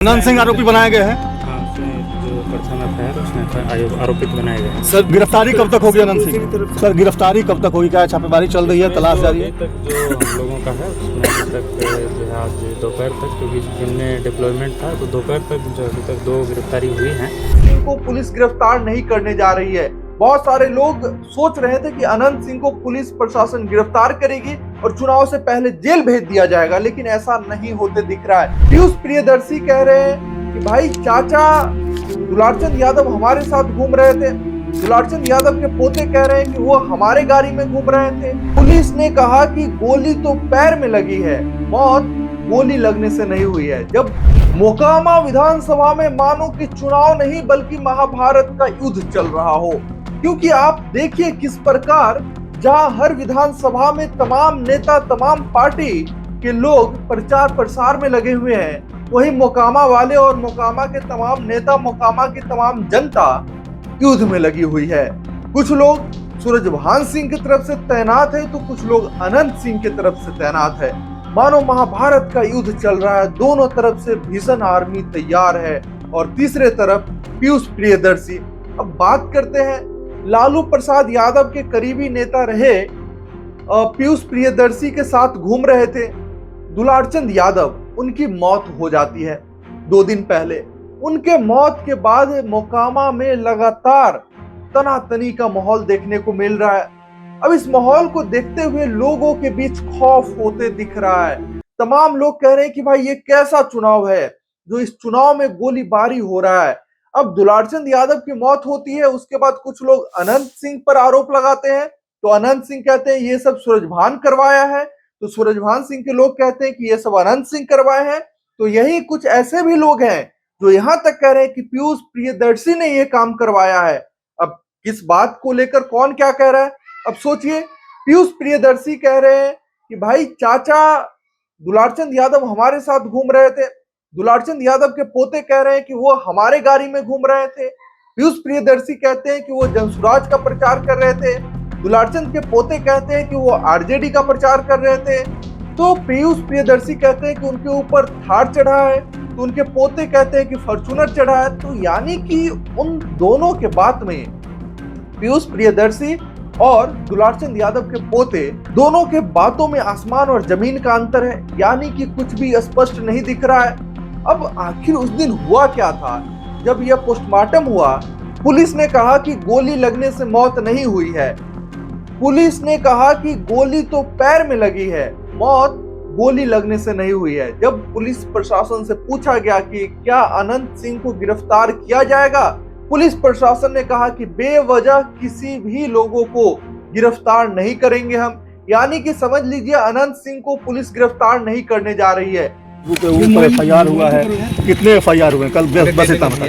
अनंत सिंह आरोपी बनाए गए हैं। हाँ, उसमें जो प्रथम एफआईआर उसमें आरोपित बनाए गए हैं। सर गिरफ्तारी कब तक होगी अनंत सिंह? सर गिरफ्तारी कब तक होगी? क्या छापेमारी चल रही है, तलाश जारी है? अभी तक जो हम लोगों का है उसमें अभी तक जो है आज दोपहर तक, क्योंकि दिन में डिप्लॉयमेंट था तो दोपहर तक जो अभी तक 2 गिरफ्तारी हुई हैं। को पुलिस गिरफ्तार नहीं करने जा रही है। बहुत सारे लोग सोच रहे थे कि अनंत सिंह को पुलिस प्रशासन गिरफ्तार करेगी और चुनाव से पहले जेल भेज दिया जाएगा, लेकिन ऐसा नहीं होते दिख रहा है। पीयूष प्रियदर्शी कह रहे हैं कि भाई चाचा दुलारचंद यादव हमारे साथ घूम रहे थे। दुलारचंद यादव के पोते कह रहे हैं कि वो हमारे गाड़ी में घूम रहे थे। पुलिस ने कहा कि गोली तो पैर में लगी है, मौत गोली लगने से नहीं हुई है। जब मोकामा विधानसभा में मानो कि चुनाव नहीं बल्कि महाभारत का युद्ध चल रहा हो, क्योंकि आप देखिए किस प्रकार जहां हर विधानसभा में तमाम नेता तमाम पार्टी के लोग प्रचार प्रसार में लगे हुए हैं, वही मोकामा वाले और मोकामा के तमाम नेता, मोकामा की तमाम जनता युद्ध में लगी हुई है। कुछ लोग सूरजभान सिंह की तरफ से तैनात है तो कुछ लोग अनंत सिंह की तरफ से तैनात है। मानो महाभारत का युद्ध चल रहा है, दोनों तरफ से भीषण आर्मी तैयार है और तीसरे तरफ पीयूष प्रियदर्शी। अब बात करते हैं, लालू प्रसाद यादव के करीबी नेता रहे पीयूष प्रियदर्शी के साथ घूम रहे थे दुलारचंद यादव, उनकी मौत हो जाती है 2 दिन पहले। उनके मौत के बाद मोकामा में लगातार तनातनी का माहौल देखने को मिल रहा है। अब इस माहौल को देखते हुए लोगों के बीच खौफ होते दिख रहा है। तमाम लोग कह रहे हैं कि भाई ये कैसा चुनाव है जो इस चुनाव में गोलीबारी हो रहा है। अब दुलारचंद यादव की मौत होती है, उसके बाद कुछ लोग अनंत सिंह पर आरोप लगाते हैं, तो अनंत सिंह कहते हैं ये सब सूरजभान करवाया है, तो सूरजभान सिंह के लोग कहते हैं कि ये सब अनंत सिंह करवाए हैं। तो यही कुछ ऐसे भी लोग हैं जो यहाँ तक कह रहे हैं कि पीयूष प्रियदर्शी ने ये काम करवाया है। अब किस बात को लेकर कौन क्या कह रहा है, अब सोचिए। पीयूष प्रियदर्शी कह रहे हैं कि भाई चाचा दुलारचंद यादव हमारे साथ घूम रहे थे। दुलारचंद यादव के पोते कह रहे हैं कि वो हमारे गाड़ी में घूम रहे थे। पीयूष प्रियदर्शी कहते हैं कि वो जनसुराज का प्रचार कर रहे थे। दुलारचंद के पोते कहते हैं कि वो आरजेडी का प्रचार कर रहे थे। तो पीयूष प्रियदर्शी कहते हैं कि उनके ऊपर थार चढ़ा है, तो उनके पोते कहते हैं कि फॉर्च्यूनर चढ़ा है। तो यानी कि उन दोनों के बात में पीयूष प्रियदर्शी और दुलारचंद यादव के पोते दोनों के बातों में आसमान और जमीन का अंतर है, यानी कि कुछ भी स्पष्ट नहीं दिख रहा है। अब आखिर उस दिन हुआ क्या था जब यह पोस्टमार्टम हुआ? पुलिस ने कहा कि गोली लगने से मौत नहीं हुई है। पुलिस ने कहा कि गोली तो पैर में लगी है, मौत गोली लगने से नहीं हुई है। जब पुलिस प्रशासन से पूछा गया कि क्या अनंत सिंह को गिरफ्तार किया जाएगा, पुलिस प्रशासन ने कहा कि बेवजह किसी भी लोगों को गिरफ्तार नहीं करेंगे हम। यानी कि समझ लीजिए अनंत सिंह को पुलिस गिरफ्तार नहीं करने जा रही है। ऊपर एफआईआर हुआ है, कितने एफआईआर हुए कल? बस इतना बता।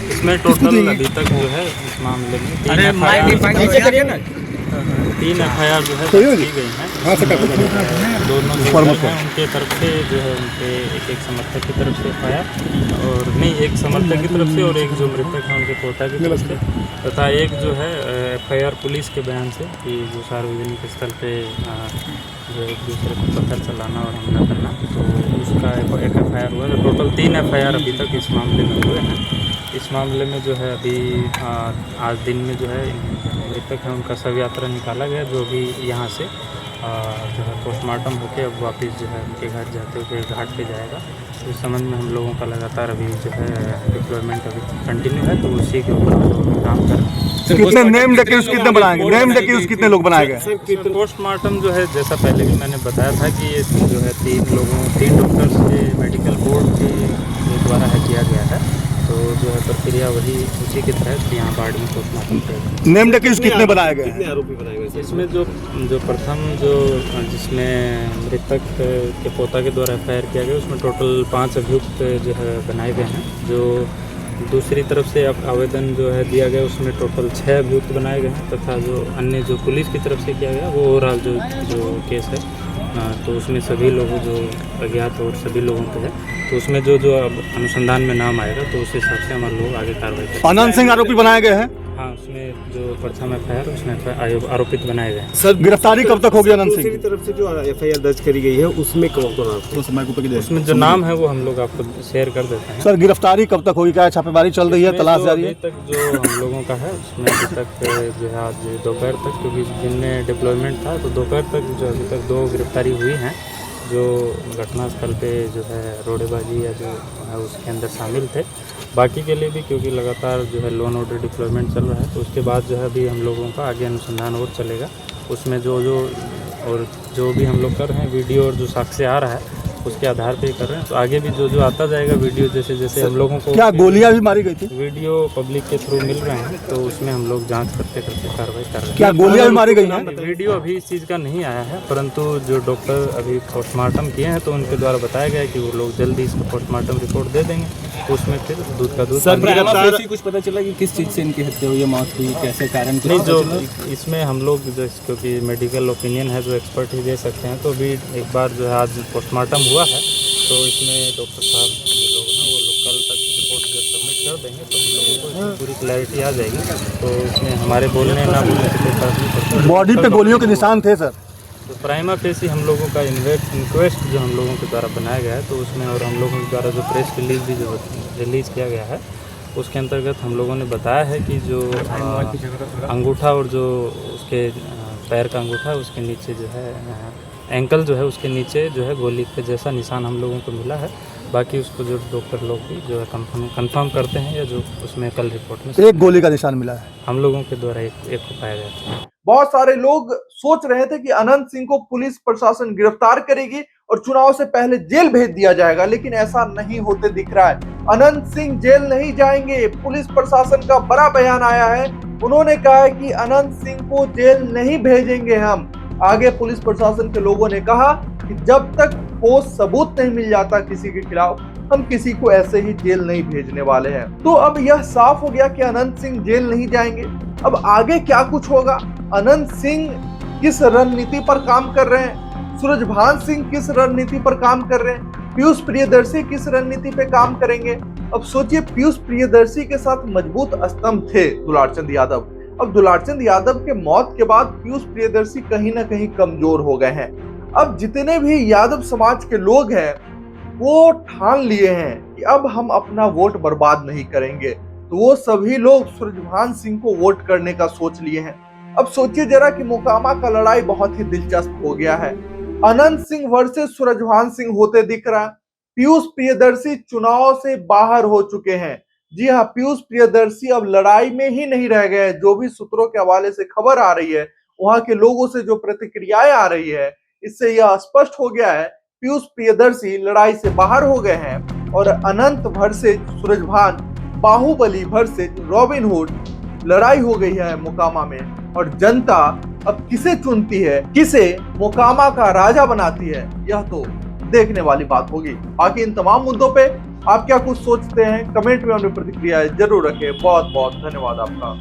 इसमें टोटल अभी तक जो है इस मामले में 3 एफआईआर जो है की गई हैं। दोनों जो हैं उनके तरफ से जो है उनके एक समर्थक की तरफ से एफआईआर, और नहीं एक समर्थक की तरफ से और एक जो मृतक है उनके पोता की तरफ से, तथा एक जो है एफआईआर पुलिस के बयान से कि जो सार्वजनिक स्थल पे जो एक दूसरे को पत्थर चलाना और हमला करना, तो उसका एक एफआईआर हुआ। तो टोटल 3 एफआईआर अभी तक इस मामले में हुए हैं। इस मामले में जो है अभी आज दिन में जो है मृतक है उनका शव यात्रा निकाला गया, जो भी यहाँ से जो है पोस्टमार्टम होके अब वापस जो है उनके घर जाते हुए घाट पे जाएगा। तो इस संबंध में हम लोगों का लगातार अभी जो है डिप्लॉयमेंट अभी कंटिन्यू है, तो उसी के ऊपर हम लोग काम कर रहे हैं। कितने नेम डेक्यूज कितने बनाएंगे? नेम डेक्यूज कितने लोग बनाए गए? पोस्टमार्टम जो है जैसा पहले भी मैंने बताया था कि ये जो है 3 डॉक्टर्स के मेडिकल बोर्ड के द्वारा है किया गया है, तो जो है प्रक्रिया वही उसी के तहत यहाँ बाढ़ में पोस्टमार्टम किया। नेम डेक्यूज कितने बनाए गए? कितने आरोपी बनाए गए? इसमें जो प्रथम जिसमें मृतक के पोता के द्वारा एफआईआर किया गया उसमें टोटल 5 अभियुक्त जो है बनाए गए हैं। जो दूसरी तरफ से आवेदन जो है दिया गया उसमें टोटल 6 अभियुक्त बनाए गए हैं, तथा जो अन्य जो पुलिस की तरफ से किया गया वो ओवरऑल जो केस है तो उसमें सभी लोगों जो अज्ञात और सभी लोगों को है, तो उसमें जो अनुसंधान में नाम आएगा तो उस हिसाब से हमारे लोग आगे कार्रवाई करेंगे। अनंत सिंह आरोपी बनाए गए हैं। हाँ, उसमें जो प्रथम FIR उसमें आरोपित बनाए गए हैं। सर गिरफ्तारी कब तक होगी अनंत सिंह दूसरी तरफ से जो FIR दर्ज करी गई है उसमें कौन कौन तो समय को पकड़े उसमें जो नाम है वो हम लोग आपको शेयर कर देते हैं। सर गिरफ्तारी कब तक होगी, क्या छापेमारी चल रही है, इसमें तलाश जो जारी है? अभी तक जो हम लोगों का है उसमें अभी तक जो है आज दोपहर तक, क्योंकि दिन में डिप्लॉयमेंट था तो दोपहर तक जो अभी तक 2 गिरफ्तारी हुई हैं जो घटनास्थल पे जो है रोड़ेबाजी या जो है उसके अंदर शामिल थे। बाकी के लिए भी क्योंकि लगातार जो है लॉ एंड ऑर्डर डिप्लॉयमेंट चल रहा है तो उसके बाद जो है अभी हम लोगों का आगे अनुसंधान और चलेगा। उसमें जो भी हम लोग कर रहे हैं वीडियो और जो साक्ष्य आ रहा है उसके आधार पे ही कर रहे हैं। तो आगे भी जो आता जाएगा वीडियो जैसे जैसे हम लोगों को क्या गोलियां भी मारी गई थी? वीडियो पब्लिक के थ्रू मिल रहे हैं तो उसमें हम लोग जांच करते करते कार्रवाई कर रहे हैं। क्या गोलियां भी मारी गई हैं? वीडियो अभी इस चीज़ का नहीं आया है, परंतु जो डॉक्टर अभी पोस्टमार्टम किए हैं तो उनके द्वारा बताया गया है कि वो लोग जल्दी इसको पोस्टमार्टम रिपोर्ट दे देंगे तो उसमें फिर दूध का दूध। सर कुछ पता चला कि किस चीज़ से इनकी हत्या हुई, मौत हुई, कैसे कारण? नहीं, जो इसमें हम लोग जो क्योंकि मेडिकल ओपिनियन है जो एक्सपर्ट ही दे सकते हैं, तो अभी एक बार जो है आज पोस्टमार्टम हुआ है तो इसमें डॉक्टर साहब जो लोग हैं वो लोग कल तक रिपोर्ट जब सबमिट कर देंगे तो हम लोगों को इसमें पूरी क्लैरिटी आ जाएगी। तो इसमें हमारे बोलने ना बोलने से कोई फर्क नहीं पड़ता। बॉडी पे गोलियों के निशान थे सर? तो प्राइमा फेसी हम लोगों का इंक्वेस्ट जो हम लोगों के द्वारा बनाया गया है तो उसमें और हम लोगों के द्वारा जो प्रेस रिलीज भी जो रिलीज़ किया गया है उसके अंतर्गत हम लोगों ने बताया है कि जो अंगूठा और जो उसके पैर का अंगूठा है उसके नीचे जो है एंकल जो है उसके नीचे जो है गोली के जैसा निशान हम लोगों को मिला है। बाकी उसको जो डॉक्टर लोग भी जो है कंफर्म करते हैं या जो उसमें कल रिपोर्ट में एक गोली का निशान मिला है हम लोगों के द्वारा एक को पाया गया था। बहुत सारे लोग सोच रहे थे कि अनंत सिंह को पुलिस प्रशासन गिरफ्तार करेगी और चुनाव से पहले जेल भेज दिया जाएगा, लेकिन ऐसा नहीं होते दिख रहा है। अनंत सिंह जेल नहीं जाएंगे। पुलिस प्रशासन का बड़ा बयान आया है, उन्होंने कहा है कि अनंत सिंह को जेल नहीं भेजेंगे हम। आगे पुलिस प्रशासन के लोगों ने कहा कि जब तक ठोस सबूत नहीं मिल जाता किसी के खिलाफ हम किसी को ऐसे ही जेल नहीं भेजने वाले हैं। तो अब यह साफ हो गया कि अनंत सिंह जेल नहीं जाएंगे। अब आगे क्या कुछ होगा, अनंत सिंह किस रणनीति पर काम कर रहे हैं, सूरजभान सिंह किस रणनीति पर काम कर रहे हैं, पीयूष प्रियदर्शी किस रणनीति पे काम करेंगे। अब सोचिए, पीयूष प्रियदर्शी के साथ मजबूत स्तंभ थे दुलारचंद यादव। अब दुलारचंद यादव के मौत के बाद पीयूष प्रियदर्शी कहीं ना कहीं कमजोर हो गए हैं। अब जितने भी यादव समाज के लोग हैं वो ठान लिए हैं कि अब हम अपना वोट बर्बाद नहीं करेंगे, तो वो सभी लोग सूरजभान सिंह को वोट करने का सोच लिए हैं। अब सोचिए जरा कि मोकामा का लड़ाई बहुत ही दिलचस्प हो गया है। अनंत सिंह वर्सेस सूरजभान सिंह होते दिख रहा है। पीयूष प्रियदर्शी चुनाव से बाहर हो चुके हैं। जी हाँ, पीयूष प्रियदर्शी अब लड़ाई में ही नहीं रह गए। जो भी सूत्रों के हवाले से खबर आ रही है, वहां के लोगों से जो प्रतिक्रियाएं आ रही है, इससे यह स्पष्ट हो गया है पीयूष प्रियदर्शी लड़ाई से बाहर हो गए हैं और Anant versus Surajbhan, Bahubali versus Robin Hood लड़ाई हो गई है मोकामा में। और जनता अब किसे चुनती है, किसे मोकामा का राजा बनाती है, यह तो देखने वाली बात होगी। बाकी इन तमाम मुद्दों पे आप क्या कुछ सोचते हैं, कमेंट में अपनी प्रतिक्रिया जरूर रखें। बहुत बहुत धन्यवाद आपका।